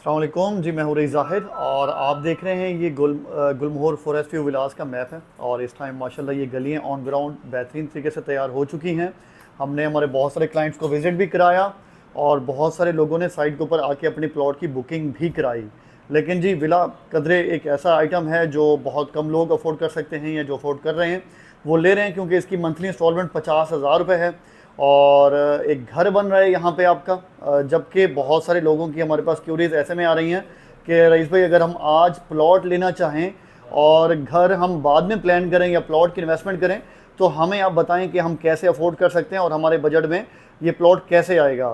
अस्सलाम वालेकुम जी, मैं हूँ रईस ज़ाहिद और आप देख रहे हैं ये गुलमोहर फॉरेस्ट व्यू विलास का मैप है। और इस टाइम माशाल्लाह ये गलियाँ ऑन ग्राउंड बेहतरीन तरीके से तैयार हो चुकी हैं। हमने हमारे बहुत सारे क्लाइंट्स को विज़िट भी कराया और बहुत सारे लोगों ने साइट के ऊपर आके अपनी प्लॉट की बुकिंग भी कराई। लेकिन जी विला कदरे एक ऐसा आइटम है जो बहुत कम लोग अफोर्ड कर सकते हैं, या जो अफोर्ड कर रहे हैं वो ले रहे हैं, क्योंकि इसकी मंथली इंस्टॉलमेंट 50,000 रुपये है और एक घर बन रहा है यहाँ पे आपका। जबकि बहुत सारे लोगों की हमारे पास क्यूरीज ऐसे में आ रही हैं कि रईस भाई, अगर हम आज प्लॉट लेना चाहें और घर हम बाद में प्लान करें या प्लॉट की इन्वेस्टमेंट करें, तो हमें आप बताएं कि हम कैसे अफोर्ड कर सकते हैं और हमारे बजट में ये प्लॉट कैसे आएगा।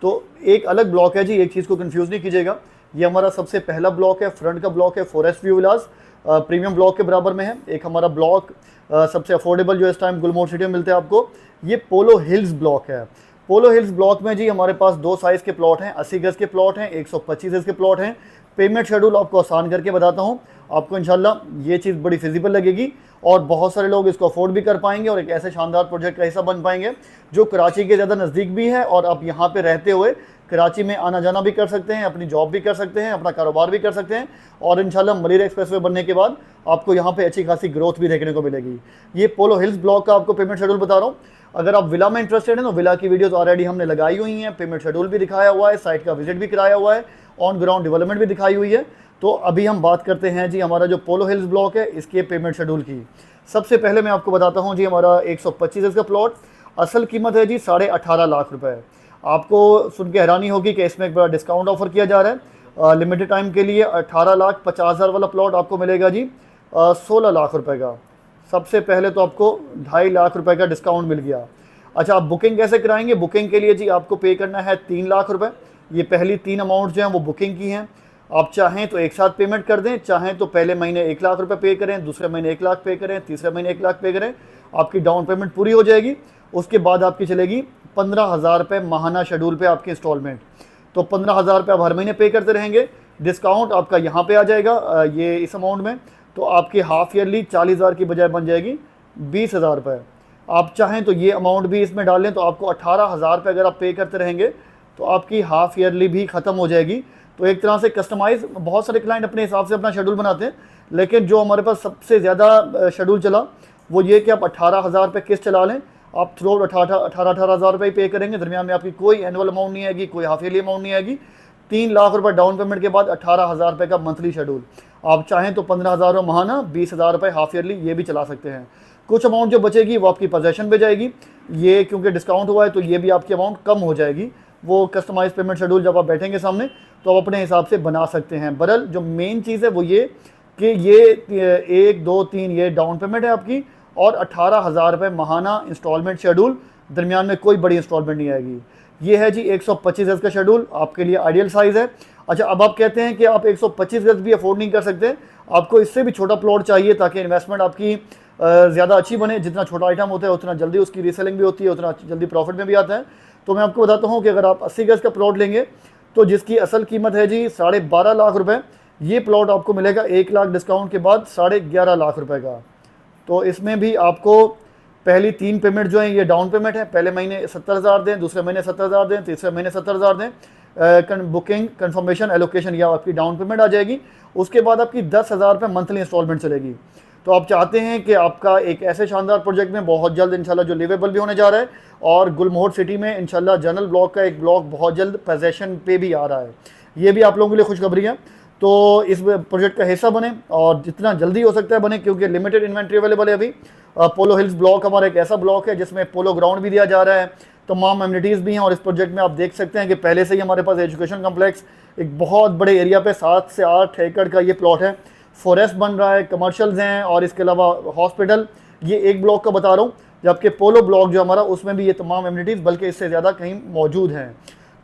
तो एक अलग ब्लॉक है जी, एक चीज़ को कंफ्यूज नहीं कीजिएगा। ये हमारा सबसे पहला ब्लॉक है, फ्रंट का ब्लॉक है, फॉरेस्ट व्यू विलास प्रीमियम ब्लॉक के बराबर में है। एक हमारा ब्लॉक सबसे अफोर्डेबल जो इस टाइम गुलमोहर सिटी में मिलते हैं आपको, ये पोलो हिल्स ब्लॉक है। पोलो हिल्स ब्लॉक में जी हमारे पास दो साइज़ के प्लॉट हैं, 80 गज़ के प्लॉट हैं, 125 गज़ के प्लॉट हैं। पेमेंट शेड्यूल आपको आसान करके बताता हूँ, आपको इंशाल्लाह ये चीज़ बड़ी फिजिबल लगेगी और बहुत सारे लोग इसको अफोर्ड भी कर पाएंगे और एक ऐसे शानदार प्रोजेक्ट का हिस्सा बन पाएंगे जो कराची के ज़्यादा नज़दीक भी है और आप यहाँ पे रहते हुए कराची में आना जाना भी कर सकते हैं, अपनी जॉब भी कर सकते हैं, अपना कारोबार भी कर सकते हैं और इंशाल्लाह मलिर एक्सप्रेसवे बनने के बाद आपको यहाँ पे अच्छी खासी ग्रोथ भी देखने को मिलेगी। ये पोलो हिल्स ब्लॉक का आपको पेमेंट शेड्यूल बता रहा हूँ। अगर आप विला में इंटरेस्टेड हैं तो विला की वीडियोस ऑलरेडी हमने लगाई हुई हैं, पेमेंट शेड्यूल भी दिखाया हुआ है, साइट का विजिट भी कराया हुआ है, ऑन ग्राउंड डेवलपमेंट भी दिखाई हुई है। तो अभी हम बात करते हैं जी हमारा जो पोलो हिल्स ब्लॉक है इसके पेमेंट शेड्यूल की। सबसे पहले मैं आपको बताता हूँ जी, हमारा 125 का प्लॉट, असल कीमत है जी 18.5 लाख रुपए। आपको सुन के हैरानी होगी कि इसमें एक बड़ा डिस्काउंट ऑफर किया जा रहा है। लिमिटेड टाइम के लिए 18,50,000 वाला प्लॉट आपको मिलेगा जी 16 लाख रुपए का। सबसे पहले तो आपको 2.5 लाख रुपए का डिस्काउंट मिल गया। अच्छा, आप बुकिंग कैसे कराएंगे? बुकिंग के लिए जी आपको पे करना है 3 लाख रुपए। ये पहली 3 अमाउंट जो हैं वो बुकिंग की हैं। आप चाहें तो एक साथ पेमेंट कर दें, चाहें तो पहले महीने 1 लाख रुपए पे करें, दूसरे महीने 1 लाख पे करें, तीसरे महीने 1 लाख पे करें, आपकी डाउन पेमेंट पूरी हो जाएगी। उसके बाद आपकी चलेगी 15,000 रुपये माहाना शेड्यूल पे आपकी इंस्टॉलमेंट। तो 15,000 रुपये आप हर महीने पे करते रहेंगे। डिस्काउंट आपका यहाँ पे आ जाएगा ये इस अमाउंट में, तो आपकी हाफ ईयरली 40,000 की बजाय बन जाएगी 20,000 रुपये। आप चाहें तो ये अमाउंट भी इसमें डाल लें, तो आपको 18,000 रुपये अगर आप पे करते रहेंगे तो आपकी हाफ ईयरली भी ख़त्म हो जाएगी। तो एक तरह से कस्टमाइज़, बहुत सारे क्लाइंट अपने हिसाब से अपना शेड्यूल बनाते हैं, लेकिन जो हमारे पास सबसे ज़्यादा शेड्यूल चला वो ये कि आप 18,000 रुपये किस्त चला लें। आप थ्रू 18,000 रुपये पे करेंगे, दरमियान में आपकी कोई एनुअल अमाउंट नहीं आएगी, कोई हाफ ईयरली अमाउंट नहीं आएगी। 3 लाख रुपये डाउन पेमेंट के बाद 18,000 रुपये का मंथली शेड्यूल। आप चाहें तो 15,000 रुपये महाना, 20,000 रुपये हाफ ईयरली, ये भी चला सकते हैं। कुछ अमाउंट जो बचेगी वो आपकी पोजेशन पे जाएगी। ये क्योंकि डिस्काउंट हुआ है तो ये भी आपकी अमाउंट कम हो जाएगी। वो कस्टमाइज पेमेंट शेड्यूल जब आप बैठेंगे सामने तो आप अपने हिसाब से बना सकते हैं। बहरहाल जो मेन चीज़ है वो ये कि ये 1, 2, 3 ये डाउन पेमेंट है आपकी और 18,000 रुपये महाना इंस्टॉलमेंट शेड्यूल, दरमियान में कोई बड़ी इंस्टॉलमेंट नहीं आएगी। ये है जी 125 गज़ का शेड्यूल, आपके लिए आइडियल साइज़ है। अच्छा, अब आप कहते हैं कि आप 125 गज़ भी अफोर्ड नहीं कर सकते, आपको इससे भी छोटा प्लॉट चाहिए ताकि इन्वेस्टमेंट आपकी ज़्यादा अच्छी बने। जितना छोटा आइटम होता है उतना जल्दी उसकी रीसेलिंग भी होती है, उतना जल्दी प्रॉफिट में भी आता है। तो मैं आपको बताता हूँ कि अगर आप 80 गज़ का प्लॉट लेंगे तो जिसकी असल कीमत है जी 12.5 लाख रुपये, ये प्लॉट आपको मिलेगा 1 लाख डिस्काउंट के बाद 11.5 लाख रुपये का। तो इसमें भी आपको पहली 3 पेमेंट जो है ये डाउन पेमेंट है। पहले महीने 70,000 दें, दूसरे महीने 70,000 दें, तीसरे महीने 70,000 दें। बुकिंग कंफर्मेशन एलोकेशन या आपकी डाउन पेमेंट आ जाएगी। उसके बाद आपकी 10,000 रुपये मंथली इंस्टॉलमेंट चलेगी। तो आप चाहते हैं कि आपका एक ऐसे शानदार प्रोजेक्ट में बहुत जल्द इंशाल्लाह जो लिवेबल भी होने जा रहा है और गुलमोहर सिटी में इंशाल्लाह जनरल ब्लॉक का एक ब्लॉक बहुत जल्द पोजेशन पे भी आ रहा है, ये भी आप लोगों के लिए खुशखबरी है। तो इस प्रोजेक्ट का हिस्सा बने और जितना जल्दी हो सकता है बने, क्योंकि लिमिटेड इन्वेंट्री अवेलेबल है अभी। पोलो हिल्स ब्लॉक हमारा एक ऐसा ब्लॉक है जिसमें पोलो ग्राउंड भी दिया जा रहा है, तमाम एमिनिटीज़ भी हैं। और इस प्रोजेक्ट में आप देख सकते हैं कि पहले से ही हमारे पास एजुकेशन कम्प्लेक्स एक बहुत बड़े एरिया पे 7 से 8 एकड़ का ये प्लॉट है। फॉरेस्ट बन रहा है, कमर्शल्स हैं और इसके अलावा हॉस्पिटल, ये एक ब्लॉक का बता रहा हूँ। जबकि पोलो ब्लॉक जो हमारा उसमें भी ये तमाम एमिनिटीज़ बल्कि इससे ज़्यादा कहीं मौजूद हैं।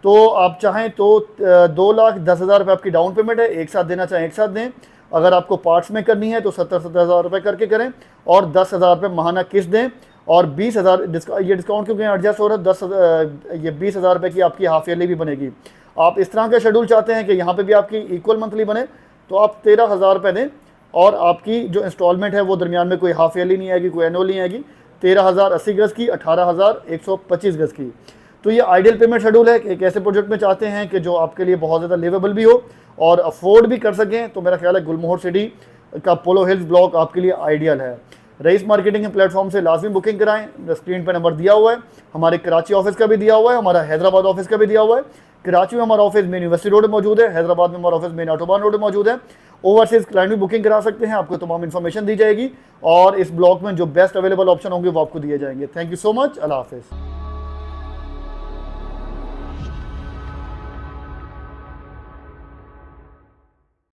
तो आप चाहें तो 2,10,000 रुपये आपकी डाउन पेमेंट है, एक साथ देना चाहें एक साथ दें। अगर आपको पार्ट्स में करनी है तो 70,000 रुपये करके करें और 10,000 रुपये महाना किस्त दें। और 20,000 ये डिस्काउंट क्योंकि एडजस्ट हो रहा है, 10 ये 20,000 रुपये की आपकी हाफ ईयरली भी बनेगी। आप इस तरह का शेड्यूल चाहते हैं कि यहाँ पे भी आपकी इक्वल मंथली बने, तो आप 13,000 रुपये दें और आपकी जो इंस्टॉलमेंट है वो दरमियान में कोई हाफ ईयरली नहीं आएगी, कोई एनुअल नहीं आएगी। 13,000 80 गज़ की, 18,000 125 गज़ की। तो ये आइडियल पेमेंट शेड्यूल है कि एक ऐसे प्रोजेक्ट में चाहते हैं कि जो आपके लिए बहुत ज़्यादा लिवेबल भी हो और अफोर्ड भी कर सकें, तो मेरा ख्याल है गुलमोहर सिटी का पोलो हिल्स ब्लॉक आपके लिए आइडियल है। रईस मार्केटिंग के प्लेटफॉर्म से लाजमी बुकिंग कराएं, स्क्रीन पर नंबर दिया हुआ है, हमारे कराची ऑफिस का भी दिया हुआ है, हमारा हैदराबाद ऑफिस का भी दिया हुआ है। कराची में हमारा ऑफिस मेन यूनिवर्सिटी रोड में मौजूद है, हैदराबाद में हमारा ऑफिस मेन ऑटोबान रोड में मौजूद है। ओवरसीज क्लाइंट भी बुकिंग करा सकते हैं, आपको तमाम इन्फॉर्मेशन दी जाएगी और इस ब्लॉक में जो बेस्ट अवेलेबल ऑप्शन होंगे वो आपको दिए जाएंगे। थैंक यू सो मच, अल्लाह हाफिज़।